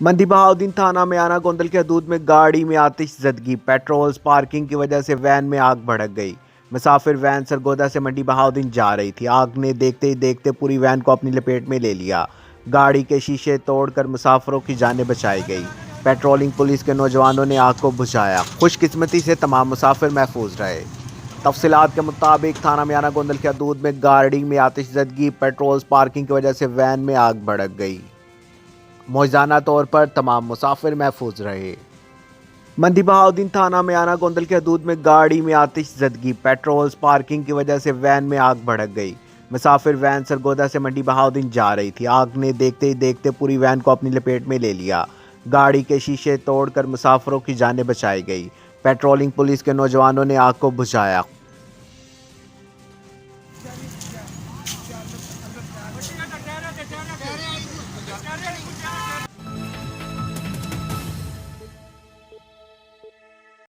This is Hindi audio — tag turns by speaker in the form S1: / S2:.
S1: मंडी बहाउद्दीन थाना में आना गोंदल के हदूद में गाड़ी में आतिशज़दगी, पेट्रोल पार्किंग की वजह से वैन में आग भड़क गई। मुसाफिर वैन सरगोदा से मंडी बहाउद्दीन जा रही थी। आग ने देखते ही देखते पूरी वैन को अपनी लपेट में ले लिया। गाड़ी के शीशे तोड़कर मुसाफिरों की जानें बचाई गई। पेट्रोलिंग पुलिस के नौजवानों ने आग को बुझाया। खुशकिस्मती से तमाम मुसाफिर महफूज रहे। तफसीलात के मुताबिक थाना में आना गोंदल के हदूद में गाड़ी में आतिशज़दगी, पेट्रोल पार्किंग की वजह से वैन में आग भड़क गई। मौजाना तौर पर तमाम मुसाफिर महफूज रहे। मंडी बहाउद्दीन थाना में आना गोंदल के हदूद में गाड़ी में आतिशज़दगी, पेट्रोल पार्किंग की वजह से वैन में आग भड़क गई। मुसाफिर वैन सरगोदा से मंडी बहाउद्दीन जा रही थी। आग ने देखते ही देखते पूरी वैन को अपनी लपेट में ले लिया। गाड़ी के शीशे तोड़कर मुसाफिरों की जानें बचाई गई। पेट्रोलिंग पुलिस के नौजवानों ने आग को बुझाया।